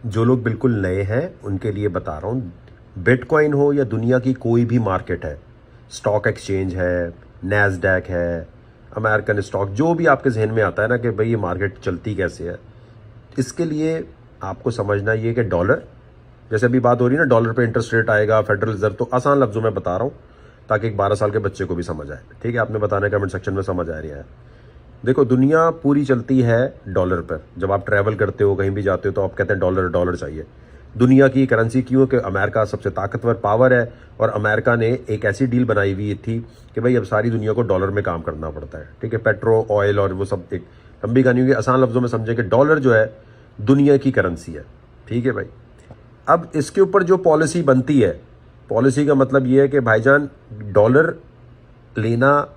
जो लोग बिल्कुल नए हैं उनके लिए बता रहा हूँ, बिटकॉइन हो या दुनिया की कोई भी मार्केट है, स्टॉक एक्सचेंज है, नैस्डैक है, अमेरिकन स्टॉक, जो भी आपके जहन में आता है ना कि भाई ये मार्केट चलती कैसे है, इसके लिए आपको समझना ये कि डॉलर, जैसे अभी बात हो रही है ना डॉलर पे इंटरेस्ट रेट आएगा फेडरल रिजर्व, तो आसान लफ्जों में बता रहा हूँ ताकि एक 12 साल के बच्चे को भी समझ आए। ठीक है, आपने बताना कमेंट सेक्शन में समझ आ रही है। देखो, दुनिया पूरी चलती है डॉलर पर। जब आप ट्रैवल करते हो, कहीं भी जाते हो, तो आप कहते हैं डॉलर डॉलर चाहिए। दुनिया की करेंसी क्यों? कि अमेरिका सबसे ताकतवर पावर है और अमेरिका ने एक ऐसी डील बनाई हुई थी कि भाई अब सारी दुनिया को डॉलर में काम करना पड़ता है। ठीक है, पेट्रो ऑयल और वो सब, एक लंबी कहानी हुई। आसान लफ्जों में समझे कि डॉलर जो है दुनिया की करेंसी है। ठीक है भाई, अब इसके ऊपर जो पॉलिसी बनती है, पॉलिसी का मतलब ये है कि भाईजान डॉलर लेना,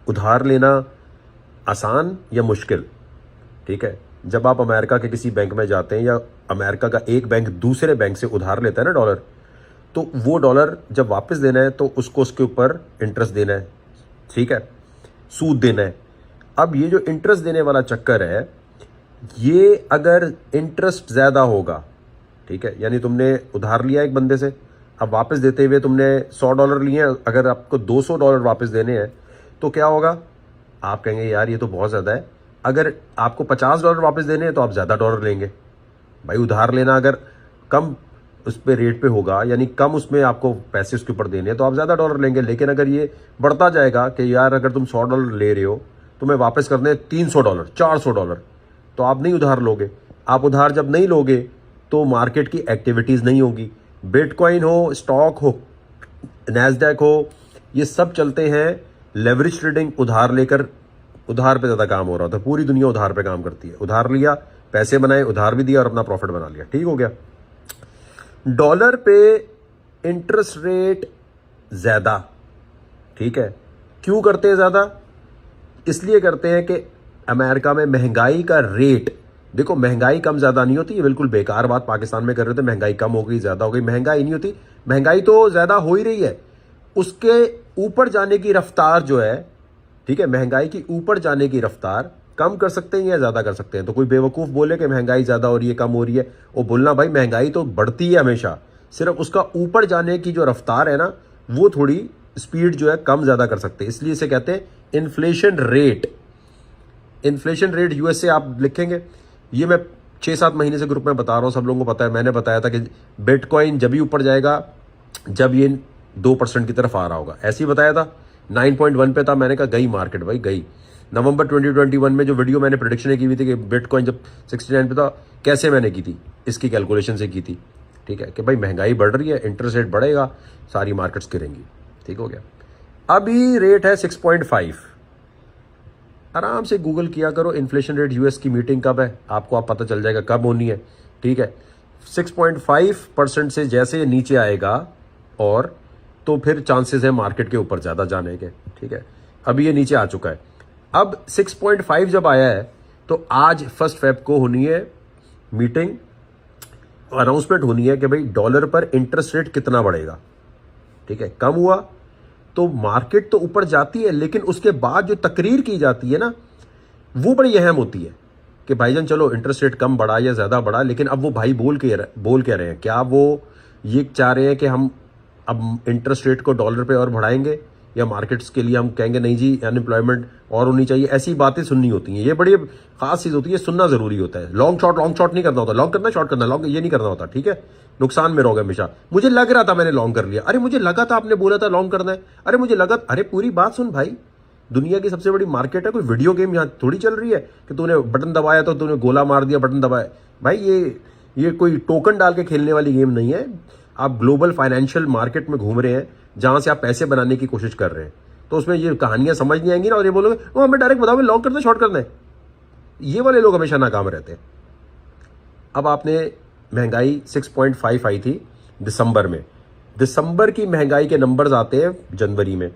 उधार लेना आसान या मुश्किल? ठीक है, जब आप अमेरिका के किसी बैंक में जाते हैं या अमेरिका का एक बैंक दूसरे बैंक से उधार लेता है ना डॉलर, तो वो डॉलर जब वापस देना है तो उसको उसके ऊपर इंटरेस्ट देना है। ठीक है, सूद देना है। अब ये जो इंटरेस्ट देने वाला चक्कर है, ये अगर इंटरेस्ट ज्यादा होगा, ठीक है, यानी तुमने उधार लिया एक बंदे से, अब वापस देते हुए तुमने $100 लिए, अगर आपको $200 वापस देने हैं तो क्या होगा? आप कहेंगे यार ये तो बहुत ज़्यादा है। अगर आपको $50 वापस देने हैं तो आप ज़्यादा डॉलर लेंगे। भाई उधार लेना अगर कम उस पर रेट पे होगा, यानी कम उसमें आपको पैसे उसके ऊपर देने हैं, तो आप ज़्यादा डॉलर लेंगे। लेकिन अगर ये बढ़ता जाएगा कि यार अगर तुम $100 ले रहे हो, तुम्हें वापस करने $300, $400, तो आप नहीं उधार लोगे। आप उधार जब नहीं लोगे तो मार्केट की एक्टिविटीज़ नहीं होगी। बिटकॉइन हो, स्टॉक हो, नैस्डैक हो, ये सब चलते हैं लेवरेज ट्रेडिंग, उधार लेकर। उधार पे ज़्यादा काम हो रहा था, पूरी दुनिया उधार पे काम करती है। उधार लिया, पैसे बनाए, उधार भी दिया और अपना प्रॉफिट बना लिया। ठीक हो गया। डॉलर पे इंटरेस्ट रेट ज़्यादा, ठीक है, क्यों करते हैं ज़्यादा? इसलिए करते हैं कि अमेरिका में महंगाई का रेट, देखो महंगाई कम ज़्यादा नहीं होती, ये बिल्कुल बेकार बात पाकिस्तान में कर रहे थे महंगाई कम हो गई, ज़्यादा हो गई। महंगाई नहीं होती, महंगाई तो ज़्यादा हो ही रही है। उसके ऊपर जाने की रफ्तार जो है, ठीक है, महंगाई की ऊपर जाने की रफ्तार कम कर सकते हैं या ज़्यादा कर सकते हैं। तो कोई बेवकूफ़ बोले कि महंगाई ज़्यादा हो रही है, कम हो रही है, वो बोलना भाई महंगाई तो बढ़ती है हमेशा, सिर्फ उसका ऊपर जाने की जो रफ्तार है ना, वो थोड़ी स्पीड जो है कम ज़्यादा कर सकते हैं। इसलिए इसे कहते हैं inflation rate. Inflation rate USA आप लिखेंगे, ये मैं 6-7 महीने से ग्रुप में बता रहा हूँ, सब लोगों को पता है। मैंने बताया था कि बिटकॉइन जब भी ऊपर जाएगा जब ये 2% की तरफ आ रहा होगा, ऐसे ही बताया था। 9.1 पे था, मैंने कहा गई मार्केट भाई, गई। नवंबर 2021 में जो वीडियो मैंने प्रेडिक्शन की हुई थी कि बिटकॉइन जब 69 पे था, कैसे मैंने की थी? इसकी कैलकुलेशन से की थी। ठीक है, कि भाई महंगाई बढ़ रही है, इंटरेस्ट रेट बढ़ेगा, सारी मार्केट्स गिरेंगी। ठीक हो गया। अभी रेट है 6.5। आराम से गूगल किया करो इन्फ्लेशन रेट यूएस की मीटिंग कब है, आपको आप पता चल जाएगा कब होनी है। ठीक है, 6.5% से जैसे ये नीचे आएगा और तो फिर चांसेस है मार्केट के ऊपर ज़्यादा जाने के। ठीक है, अभी ये नीचे आ चुका है। अब 6.5 जब आया है तो आज 1 फेब को होनी है मीटिंग, अनाउंसमेंट होनी है कि भाई डॉलर पर इंटरेस्ट रेट कितना बढ़ेगा। ठीक है, कम हुआ तो मार्केट तो ऊपर जाती है, लेकिन उसके बाद जो तकरीर की जाती है ना, वो बड़ी अहम होती है कि भाईजान चलो इंटरेस्ट रेट कम बढ़ा या ज़्यादा बढ़ा, लेकिन अब वो भाई बोल क्या रहे हैं? क्या वो ये चाह रहे हैं कि हम अब इंटरेस्ट रेट को डॉलर पे और बढ़ाएंगे, या मार्केट्स के लिए हम कहेंगे नहीं जी अनएम्प्लॉयमेंट और होनी चाहिए? ऐसी बातें सुननी होती हैं, ये बड़ी खास चीज़ होती है, सुनना ज़रूरी होता है। लॉन्ग शॉट नहीं करना होता, लॉन्ग करना शॉर्ट करना, लॉन्ग ये नहीं करना होता। ठीक है, नुकसान में रहोगे हमेशा। मुझे लग रहा था मैंने लॉन्ग कर लिया, अरे मुझे लगा था आपने बोला था लॉन्ग करना है, अरे मुझे लगा, अरे पूरी बात सुन भाई। दुनिया की सबसे बड़ी मार्केट है, कोई वीडियो गेम यहाँ थोड़ी चल रही है कि तूने बटन दबाया तो तूने गोला मार दिया, बटन दबाया। भाई ये कोई टोकन डाल के खेलने वाली गेम नहीं है। आप ग्लोबल फाइनेंशियल मार्केट में घूम रहे हैं जहां से आप पैसे बनाने की कोशिश कर रहे हैं, तो उसमें ये कहानियां समझ नहीं आएंगी ना, और ये बोलोगे वो हमें डायरेक्ट बताओ लॉन्ग करना है शॉर्ट करना है। ये वाले लोग हमेशा नाकाम रहते हैं। अब आपने महंगाई 6.5 आई थी दिसंबर में, दिसंबर की महंगाई के नंबर्स आते हैं जनवरी में।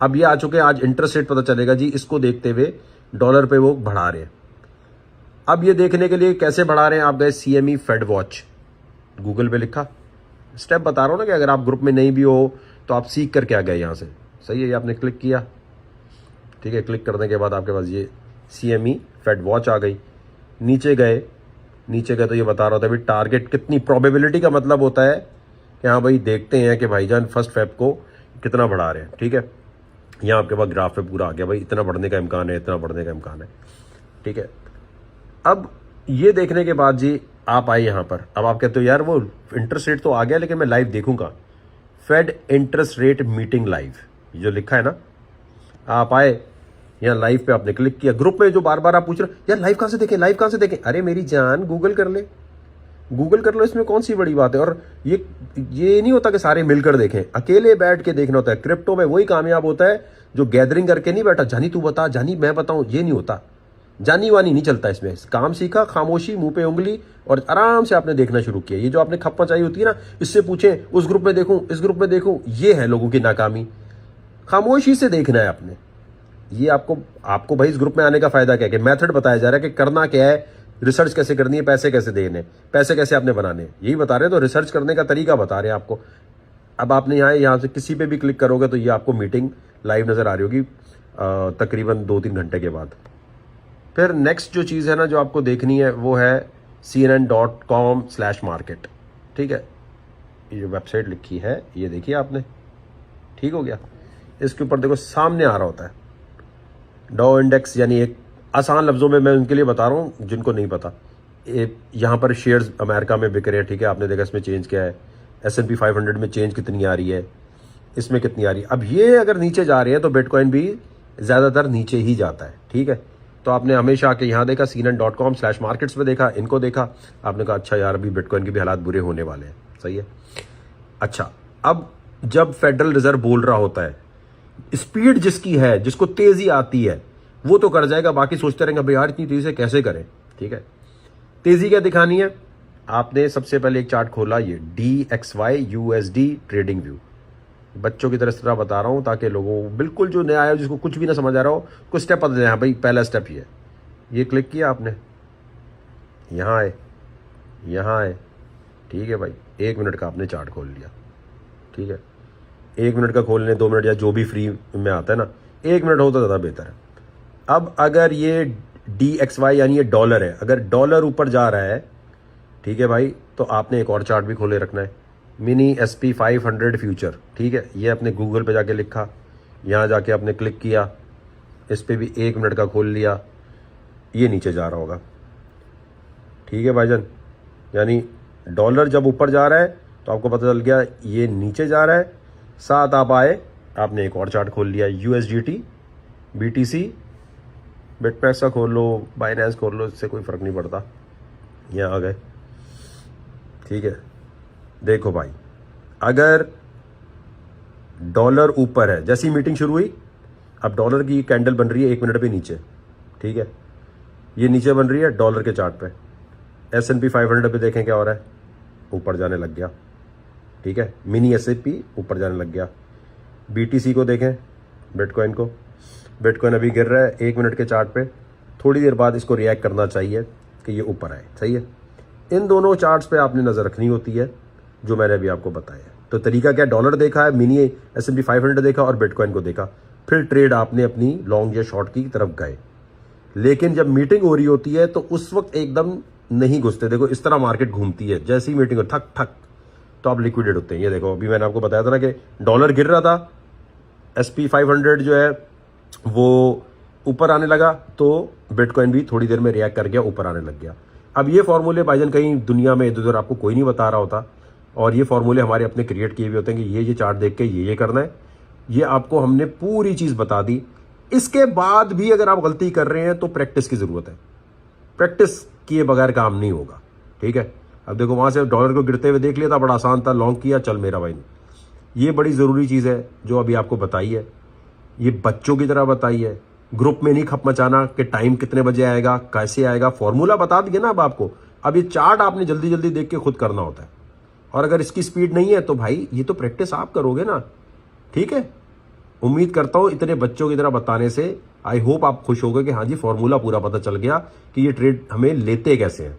अब ये आ चुके हैं, आज इंटरेस्ट रेट पता चलेगा जी, इसको देखते हुए डॉलर पे वो बढ़ा रहे हैं। अब ये देखने के लिए कैसे बढ़ा रहे हैं, आप गए CME फेड वॉच, गूगल पे लिखा, स्टेप बता रहा हूं ना कि अगर आप ग्रुप में नहीं भी हो तो आप सीख करके आ गए यहां से। सही है, ये आपने क्लिक किया। ठीक है, क्लिक करने के बाद आपके पास ये CME फेड वॉच आ गई। नीचे गए, नीचे का तो ये बता रहा था भाई टारगेट कितनी, प्रोबेबिलिटी का मतलब होता है कि हाँ भाई देखते हैं कि भाईजान 1 फेब को कितना बढ़ा रहे हैं, ठीक है। यहाँ आपके पास ग्राफ पे पूरा आ गया भाई, इतना बढ़ने का इम्कान है, इतना बढ़ने का इम्कान है, ठीक है। अब ये देखने के बाद जी आप आए यहाँ पर, अब आप कहते हो यार वो इंटरेस्ट रेट तो आ गया लेकिन मैं लाइव देखूंगा, Fed interest rate meeting live जो लिखा है ना, आप आए यहाँ लाइव पे, आपने क्लिक किया। ग्रुप में जो बार बार आप पूछ रहे यार लाइव कहां से देखें, लाइव कहां से देखें, अरे मेरी जान गूगल कर ले, गूगल कर लो, इसमें कौन सी बड़ी बात है। और ये नहीं होता कि सारे मिलकर देखें, अकेले बैठ के देखना होता है। क्रिप्टो में वही कामयाब होता है जो गैदरिंग करके नहीं बैठा, जानी तू बता, जानी मैं बताऊं, ये नहीं होता, जानी वानी नहीं चलता इसमें। काम सीखा, खामोशी, मुंह पे उंगली, और आराम से आपने देखना शुरू किया। ये जो आपने खप्पा चाहिए होती है ना, इससे पूछें उस ग्रुप में देखूं, इस ग्रुप में देखूं, ये है लोगों की नाकामी। खामोशी से देखना है आपने। ये आपको भाई इस ग्रुप में आने का फायदा क्या है कि मेथड बताया जा रहा है कि करना क्या है, रिसर्च कैसे करनी है, पैसे कैसे देने, पैसे कैसे आपने बनाने, यही बता रहे हैं। तो रिसर्च करने का तरीका बता रहे हैं आपको। अब आपने यहाँ से किसी पे भी क्लिक करोगे तो ये आपको मीटिंग लाइव नजर आ रही होगी तकरीबन 2-3 घंटे के बाद। फिर नेक्स्ट जो चीज़ है ना जो आपको देखनी है वो है cnn.com/market, ठीक है। ये जो वेबसाइट लिखी है ये देखिए आपने, ठीक हो गया। इसके ऊपर देखो सामने आ रहा होता है डॉ इंडेक्स, यानी एक आसान लफ्जों में मैं उनके लिए बता रहा हूँ जिनको नहीं पता। यहाँ पर शेयर्स अमेरिका में बिक रहे हैं, ठीक है। आपने देखा इसमें चेंज क्या है, S&P 500 में चेंज कितनी आ रही है, इसमें कितनी आ रही है। अब ये अगर नीचे जा रही है तो बिटकॉइन भी ज़्यादातर नीचे ही जाता है, ठीक है। तो आपने हमेशा आके यहाँ देखा cnn.com/markets में देखा, इनको देखा, आपने कहा अच्छा यार अभी बिटकॉइन के भी हालात बुरे होने वाले हैं, सही है। अच्छा, अब जब फेडरल रिजर्व बोल रहा होता है, स्पीड जिसकी है, जिसको तेजी आती है वो तो कर जाएगा, बाकी सोचते रहेंगे भाई यार इतनी तेजी से कैसे करें, ठीक है। तेजी क्या दिखानी है, आपने सबसे पहले एक चार्ट खोला, ये DXY USD ट्रेडिंग व्यू। बच्चों की तरह बता रहा हूं ताकि लोगों बिल्कुल जो नया आया जिसको कुछ भी ना समझ आ रहा हो, कुछ स्टेप पता जाए भाई पहला स्टेप ये क्लिक किया आपने, यहां आए, ठीक है भाई। 1 मिनट का आपने चार्ट खोल लिया, ठीक है। 1 मिनट का खोलने, 2 मिनट या जो भी फ्री में आता है ना, 1 मिनट हो तो ज़्यादा बेहतर है। अब अगर ये DXY यानी ये डॉलर है, अगर डॉलर ऊपर जा रहा है, ठीक है भाई, तो आपने एक और चार्ट भी खोले रखना है, मिनी SP 500 फ्यूचर, ठीक है। ये अपने गूगल पे जाके लिखा, यहाँ जाके आपने क्लिक किया, इस पे भी 1 मिनट का खोल लिया, ये नीचे जा रहा होगा, ठीक है भाईजान। यानी डॉलर जब ऊपर जा रहा है तो आपको पता चल गया ये नीचे जा रहा है। साथ आप आए, आपने एक और चार्ट खोल लिया, USDT, BTC, बिटमैक्स का खोल लो, बाइनेंस खोल लो, इससे कोई फर्क नहीं पड़ता। यहाँ आ गए, ठीक है। देखो भाई, अगर डॉलर ऊपर है, जैसी मीटिंग शुरू हुई, अब डॉलर की कैंडल बन रही है 1 मिनट पे नीचे, ठीक है। ये नीचे बन रही है डॉलर के चार्ट पे। S&P 500 पे देखें क्या हो रहा है, ऊपर जाने लग गया, ठीक है। मिनी S&P ऊपर जाने लग गया। BTC को देखें, बिटकॉइन अभी गिर रहा है 1 मिनट के चार्ट पे, थोड़ी देर बाद इसको रिएक्ट करना चाहिए कि ये ऊपर आए, सही है। इन दोनों चार्ट्स पे आपने नज़र रखनी होती है जो मैंने अभी आपको बताया। तो तरीका क्या, डॉलर देखा है, मिनी S&P 500 देखा और बिटकॉइन को देखा, फिर ट्रेड आपने अपनी लॉन्ग या शॉर्ट की तरफ गए। लेकिन जब मीटिंग हो रही होती है तो उस वक्त एकदम नहीं घुसते। देखो इस तरह मार्केट घूमती है, जैसी मीटिंग हो ठक ठक तो आप लिक्विडेट होते हैं। ये देखो अभी मैंने आपको बताया था ना कि डॉलर गिर रहा था, SP 500 जो है वो ऊपर आने लगा, तो बिटकॉइन भी थोड़ी देर में रिएक्ट कर गया, ऊपर आने लग गया। अब ये फॉर्मूले भाईजान कहीं दुनिया में इधर उधर आपको कोई नहीं बता रहा होता, और ये फॉर्मूले हमारे अपने क्रिएट किए हुए होते हैं कि ये चार्ट देख के ये करना है। ये आपको हमने पूरी चीज़ बता दी। इसके बाद भी अगर आप गलती कर रहे हैं तो प्रैक्टिस की ज़रूरत है, प्रैक्टिस किए बगैर काम नहीं होगा, ठीक है। अब देखो वहाँ से डॉलर को गिरते हुए देख लिया था, बड़ा आसान था, लॉन्ग किया, चल मेरा भाई। ये बड़ी ज़रूरी चीज़ है जो अभी आपको बताई है, ये बच्चों की तरह बताई है। ग्रुप में नहीं खप मचाना कि टाइम कितने बजे आएगा, कैसे आएगा, फॉर्मूला बता दिया ना अब आपको। अब ये चार्ट आपने जल्दी जल्दी देख के खुद करना होता है, और अगर इसकी स्पीड नहीं है तो भाई ये तो प्रैक्टिस आप करोगे ना, ठीक है। उम्मीद करता हूं इतने बच्चों की तरह बताने से आई होप आप खुश हो गए कि हाँ जी फॉर्मूला पूरा पता चल गया कि ये ट्रेड हमें लेते कैसे हैं।